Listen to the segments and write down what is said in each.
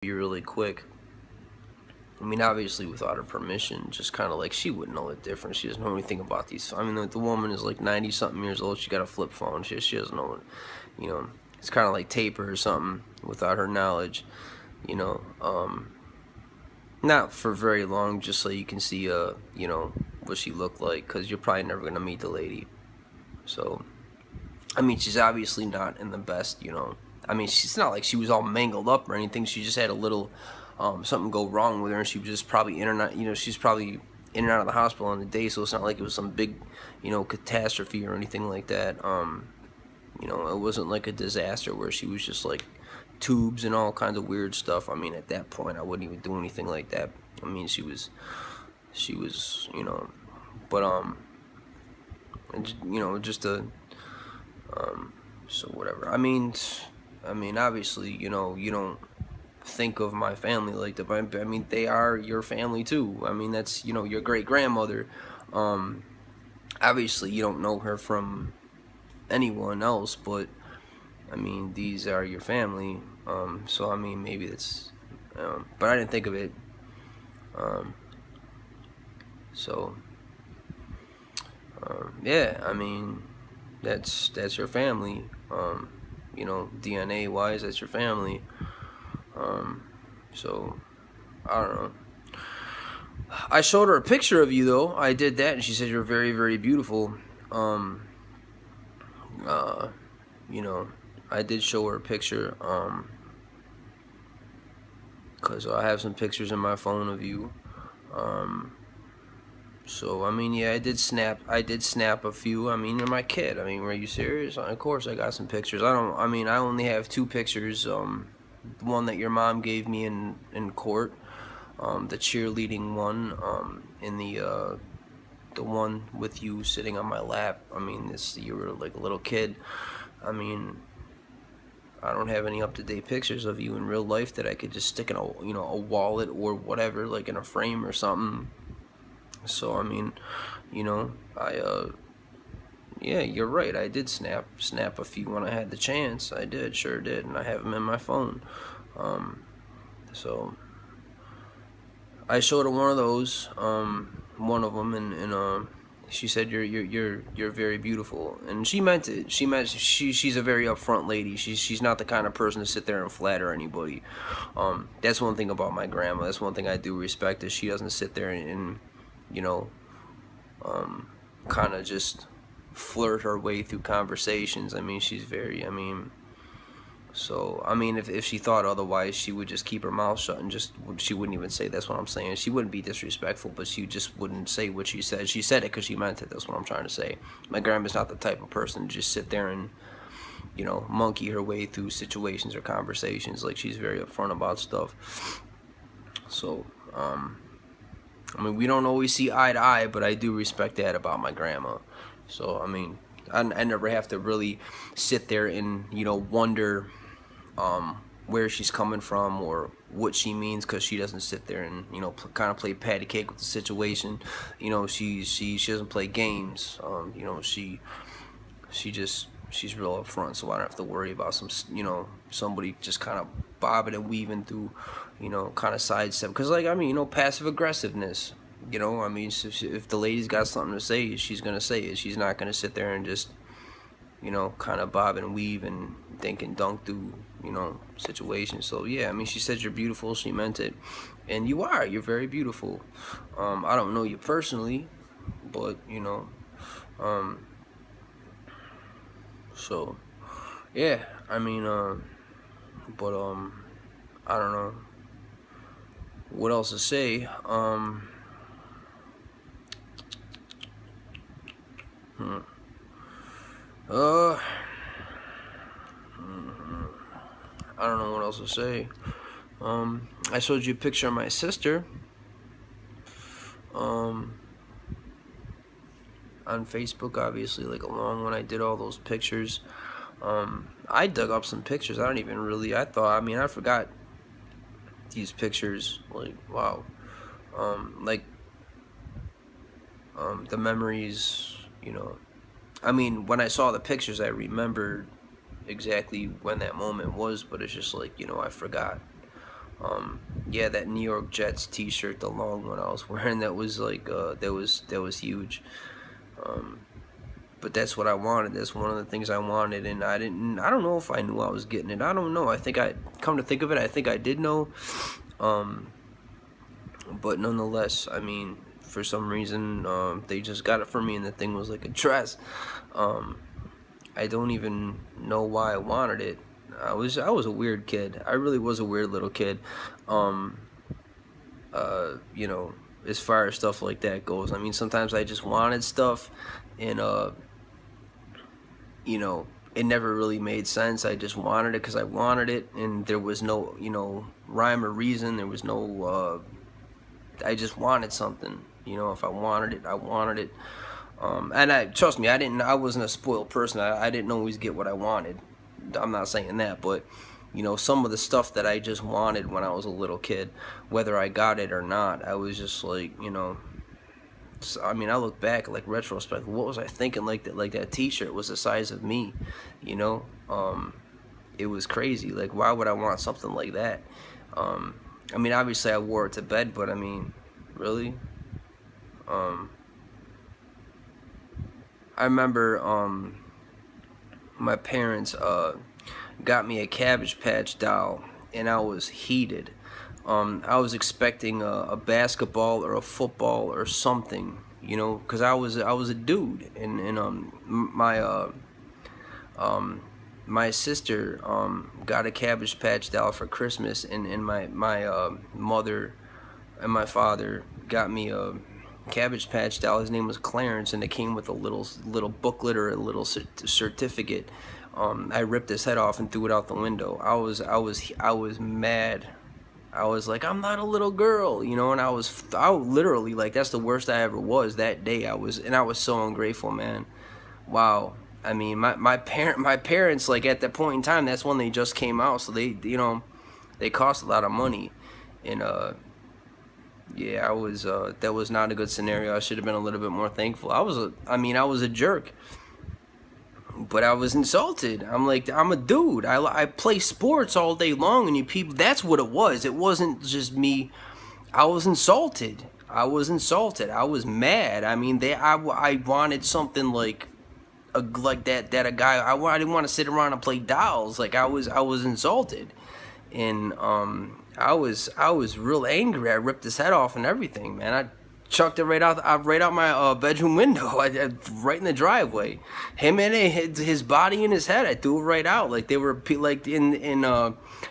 be really quick. I mean, obviously without her permission, just kind of like she wouldn't know the difference. She doesn't know anything about these. I mean, the woman is like 90 something years old. She got a flip phone. She doesn't know what, you know. It's kind of like taper or something without her knowledge, you know. Not for very long, just so you can see, you know, what she looked like, because you're probably never gonna meet the lady. So, I mean, she's obviously not in the best, you know. I mean, she's not like she was all mangled up or anything. She just had a little something go wrong with her, and she was just probably in and out. You know, she's probably in and out of the hospital in a day. So it's not like it was some big, you know, catastrophe or anything like that. You know, it wasn't like a disaster where she was just like tubes and all kinds of weird stuff. I mean, at that point, I wouldn't even do anything like that. I mean, she was, you know, but you know, just a so whatever. I mean, obviously, you know, you don't think of my family like that, but I mean, they are your family too. I mean, that's, you know, your great grandmother. Um, Obviously, you don't know her from anyone else, but I mean, these are your family. So I mean, maybe that's, but I didn't think of it. Um, so yeah, I mean, that's your family. You know, DNA wise, that's your family. Um, so I don't know. I showed her a picture of you though. I did that, and she said you're very, very beautiful. Um, uh, you know, I did show her a picture. Cause I have some pictures in my phone of you. Um, so I mean, yeah, I did snap. I did snap a few. I mean, you're my kid. I mean, were you serious? Of course, I got some pictures. I don't. I mean, I only have two pictures. The one that your mom gave me in court. The cheerleading one. In the one with you sitting on my lap. I mean, this you were like a little kid. I mean, I don't have any up to date pictures of you in real life that I could just stick in a, you know, a wallet or whatever, like in a frame or something. So I mean, you know, yeah, you're right. I did snap a few when I had the chance. I did, sure did, and I have them in my phone. Um, so I showed her one of those, one of them, and she said you're very beautiful, and she meant it. She's a very upfront lady. She's not the kind of person to sit there and flatter anybody. That's one thing about my grandma. That's one thing I do respect, is she doesn't sit there and you know, kind of just flirt her way through conversations. I mean, she's very. I mean, so I mean, if she thought otherwise, she would just keep her mouth shut and just she wouldn't even say. That's what I'm saying. She wouldn't be disrespectful, but she just wouldn't say what she said. She said it because she meant it. That's what I'm trying to say. My grandma's not the type of person to just sit there and, you know, monkey her way through situations or conversations. Like, she's very upfront about stuff. So I mean, we don't always see eye to eye, but I do respect that about my grandma. So I mean, I never have to really sit there and, you know, wonder where she's coming from or what she means, because she doesn't sit there and, you know, kind of play patty cake with the situation. You know, she doesn't play games. You know, she's real upfront, so I don't have to worry about some, you know, somebody just kind of bobbing and weaving through, you know, kind of sidestep. Because, like, I mean, you know, passive aggressiveness. You know, I mean, if the lady's got something to say, she's gonna say it. She's not gonna sit there and just, you know, kind of bob and weave and think and dunk through, you know, situations. So yeah, I mean, she said you're beautiful. She meant it, and you are. You're very beautiful. I don't know you personally, but you know, um, so yeah. I mean, but I don't know what else to say. Hmm. Uh, I don't know what else to say. I showed you a picture of my sister. Um, on Facebook, obviously, like along when I did all those pictures. I dug up some pictures. I don't even really. I thought. I mean, I forgot these pictures. Like, wow. Like, the memories. You know. I mean, when I saw the pictures, I remembered exactly when that moment was. But it's just like, you know, I forgot. Yeah, that New York Jets T-shirt, the long one I was wearing, that was like that was huge. Um, but that's what I wanted. That's one of the things I wanted, and I didn't. I don't know if I knew I was getting it. I don't know. I think I come to think of it, I think I did know. Um, but nonetheless, I mean, for some reason, they just got it for me, and the thing was like a dress. Um, I don't even know why I wanted it. I was a weird kid. I really was a weird little kid. Um, you know, as far as stuff like that goes. I mean, sometimes I just wanted stuff, and you know, it never really made sense. I just wanted it because I wanted it, and there was no, rhyme or reason. There was no. I just wanted something. If I wanted it, I wanted it. And I trust me, I wasn't a spoiled person. I didn't always get what I wanted. I'm not saying that, but some of the stuff that I just wanted when I was a little kid, whether I got it or not, I was just like, I mean, I look back, like, retrospect, what was I thinking? Like that T-shirt was the size of me, you know. It was crazy. Like, why would I want something like that? I mean, obviously I wore it to bed, but I mean, really. I remember my parents got me a Cabbage Patch doll, and I was heated. I was expecting a basketball or a football or something, because I was a dude, and my sister got a Cabbage Patch doll for Christmas, and my mother and my father got me a Cabbage Patch doll. His name was Clarence, and it came with a little booklet or a little certificate. I ripped his head off and threw it out the window. I was mad. I was like, I'm not a little girl, and I literally, like, that's the worst I ever was that day. I was so ungrateful, man. Wow. I mean, my parents, like, at that point in time, that's when they just came out, so they cost a lot of money, and yeah, that was not a good scenario. I should have been a little bit more thankful. I was a jerk, but I was insulted. I'm like, I'm a dude. I play sports all day long, and you people, that's what it was. It wasn't just me. I was insulted. I was mad. I mean, I wanted something like that a guy. I didn't want to sit around and play dolls. Like, I was insulted, and I was real angry. I ripped his head off and everything, man. I chucked it right out my bedroom window, right in the driveway. Him and his body and his head, I threw it right out. Like, they were like in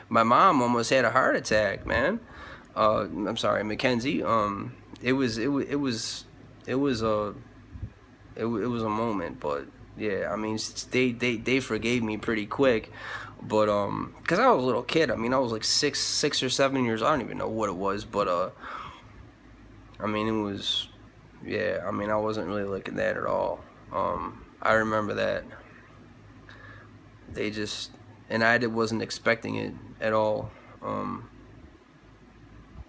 my mom almost had a heart attack, man. I'm sorry, Mackenzie. It was a moment, but yeah, I mean, they forgave me pretty quick, but cause I was a little kid. I mean, I was like 6 or 7 years. I don't even know what it was, but I mean, it was, yeah. I mean, I wasn't really looking at that at all. I remember that they just, and wasn't expecting it at all.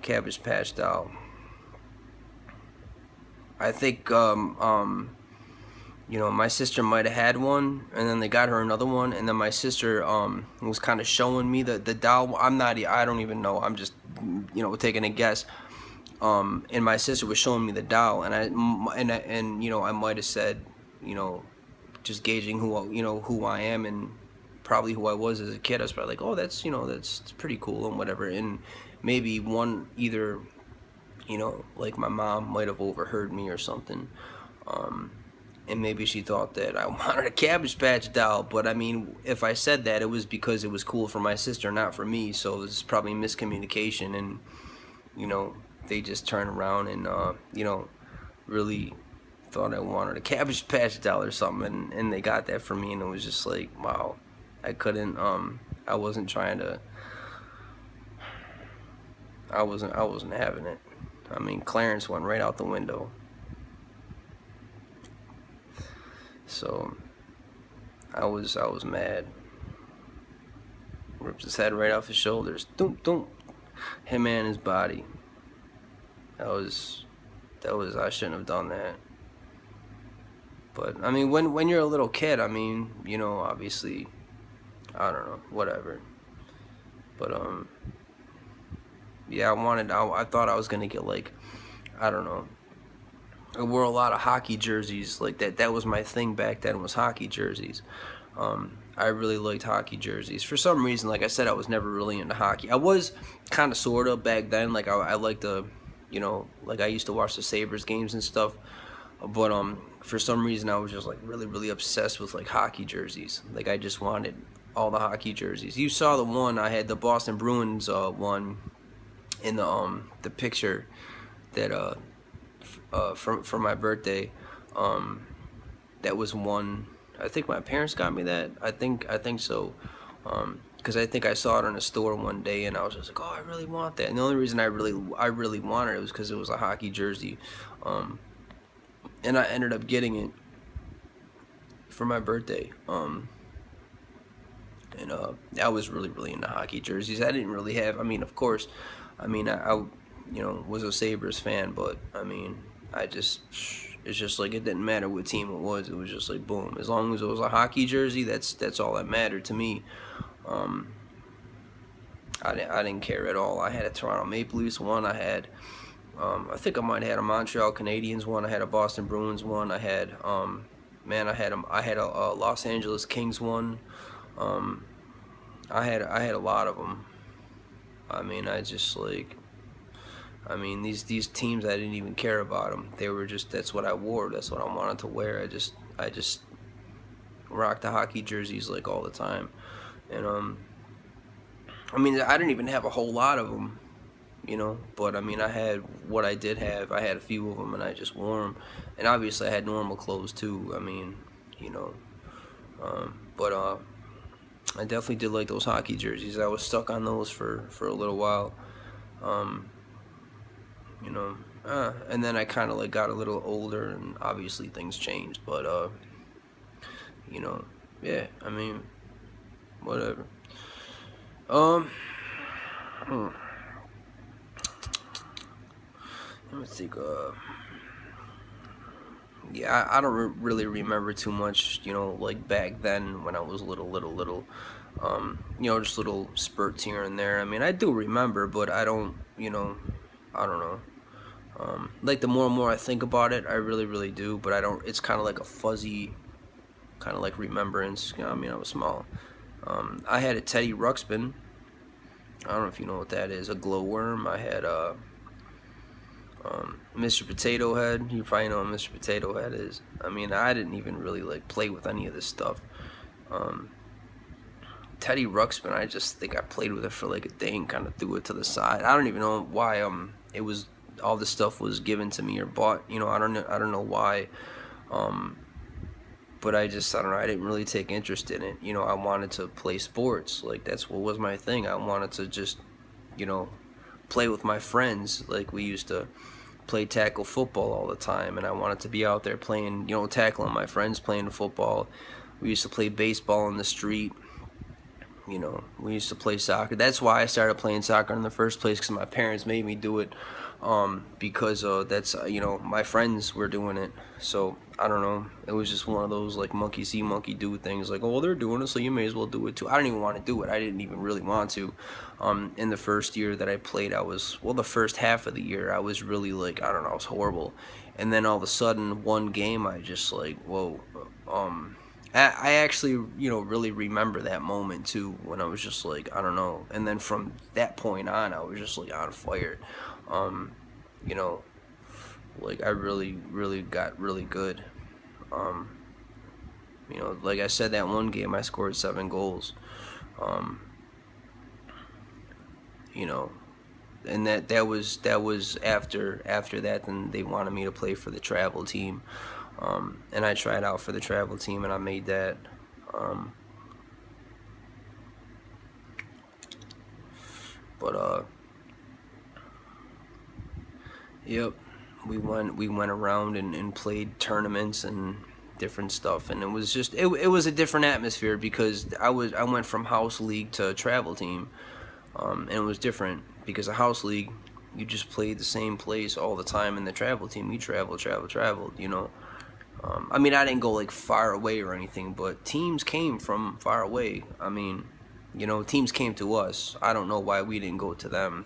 Cabbage Patch doll. I think my sister might have had one, and then they got her another one, and then my sister was kind of showing me the doll. I don't even know. I'm just taking a guess. And my sister was showing me the doll, and I might have said, just gauging who I am and probably who I was as a kid. I was probably like, oh, that's pretty cool and whatever. And maybe either like my mom might have overheard me or something. And maybe she thought that I wanted a Cabbage Patch doll, but I mean, if I said that, it was because it was cool for my sister, not for me. So it's probably miscommunication, and they just turned around and really thought I wanted a Cabbage Patch doll or something, and they got that for me, and it was just like, wow. I couldn't. I wasn't trying to. I wasn't having it. I mean, Clarence went right out the window. So I was mad. Ripped his head right off his shoulders. Doom doom. Him and his body. That was I shouldn't have done that. But I mean, when you're a little kid, I mean, obviously, I don't know, whatever. But yeah, I thought I was gonna get like, I don't know. I wore a lot of hockey jerseys like that. That was my thing back then, was hockey jerseys. I really liked hockey jerseys. For some reason, like I said, I was never really into hockey. I was kind of sort of back then. Like I liked the, like I used to watch the Sabres games and stuff. But for some reason, I was just like really, really obsessed with like hockey jerseys. Like I just wanted all the hockey jerseys. You saw the one I had, the Boston Bruins one in the picture that for my birthday. That was one. I think my parents got me that. I think so. Because I think I saw it in a store one day, and I was just like, oh, I really want that. And the only reason I really wanted it was because it was a hockey jersey, and I ended up getting it for my birthday. And I was really, really into hockey jerseys. I didn't really have. I mean, of course, I mean, I was a Sabres fan, but I mean, it's just like it didn't matter what team it was. It was just like boom. As long as it was a hockey jersey, that's all that mattered to me. Um, I didn't care at all. I had a Toronto Maple Leafs one. I had, I think I might have had a Montreal Canadiens one. I had a Boston Bruins one. I had, I had a Los Angeles Kings one. Um, I had a lot of them. I mean, these teams, I didn't even care about them. They were just, that's what I wore. That's what I wanted to wear. I just rocked the hockey jerseys like all the time. And I mean, I didn't even have a whole lot of them, but I mean, I had what I did have. I had a few of them, and I just wore them. And obviously, I had normal clothes too. I mean, but I definitely did like those hockey jerseys. I was stuck on those for a little while. Um, and then I kind of like got a little older, and obviously things changed. But yeah. I mean, whatever. Um, hmm, let me think. Yeah, I don't really remember too much. Like back then when I was little. Just little spurts here and there. I mean, I do remember, but I don't. I don't know. Like the more and more I think about it, I really, really do. But I don't. It's kind of like a fuzzy, kind of like remembrance. I mean, I was small. I had a Teddy Ruxpin. I don't know if you know what that is. A glowworm. I had Mr. Potato Head. You probably know what Mr. Potato Head is. I mean, I didn't even really like play with any of this stuff. Um, Teddy Ruxpin, I just think I played with it for like a day and kind of threw it to the side. I don't even know why it was, all this stuff was given to me or bought. I don't know why. But I don't know. I didn't really take interest in it. I wanted to play sports. Like that's what was my thing. I wanted to just, you know, play with my friends. Like we used to play tackle football all the time, and I wanted to be out there playing, tackling my friends, playing football. We used to play baseball in the street. We used to play soccer. That's why I started playing soccer in the first place, because my parents made me do it. Because that's my friends were doing it. So I don't know. It was just one of those like monkey see, monkey do things. Like, oh, they're doing it, so you may as well do it too. I didn't even want to do it. I didn't even really want to. In the first year that I played, the first half of the year, I was really like, I don't know, I was horrible. And then all of a sudden, one game, I just like, whoa. I actually, really remember that moment too, when I was just like, I don't know. And then from that point on, I was just like on fire. Um, you know, like I really, really got really good. Um, like I said, that one game I scored 7 goals. Um, you know, and that was after that. Then they wanted me to play for the travel team. And I tried out for the travel team, and I made that. Um, but yep, we went around and played tournaments and different stuff, and it was a different atmosphere, because I went from house league to travel team, and it was different because a house league, you just played the same place all the time, and the travel team, you traveled. I mean, I didn't go like far away or anything, but teams came from far away. I mean, teams came to us. I don't know why we didn't go to them.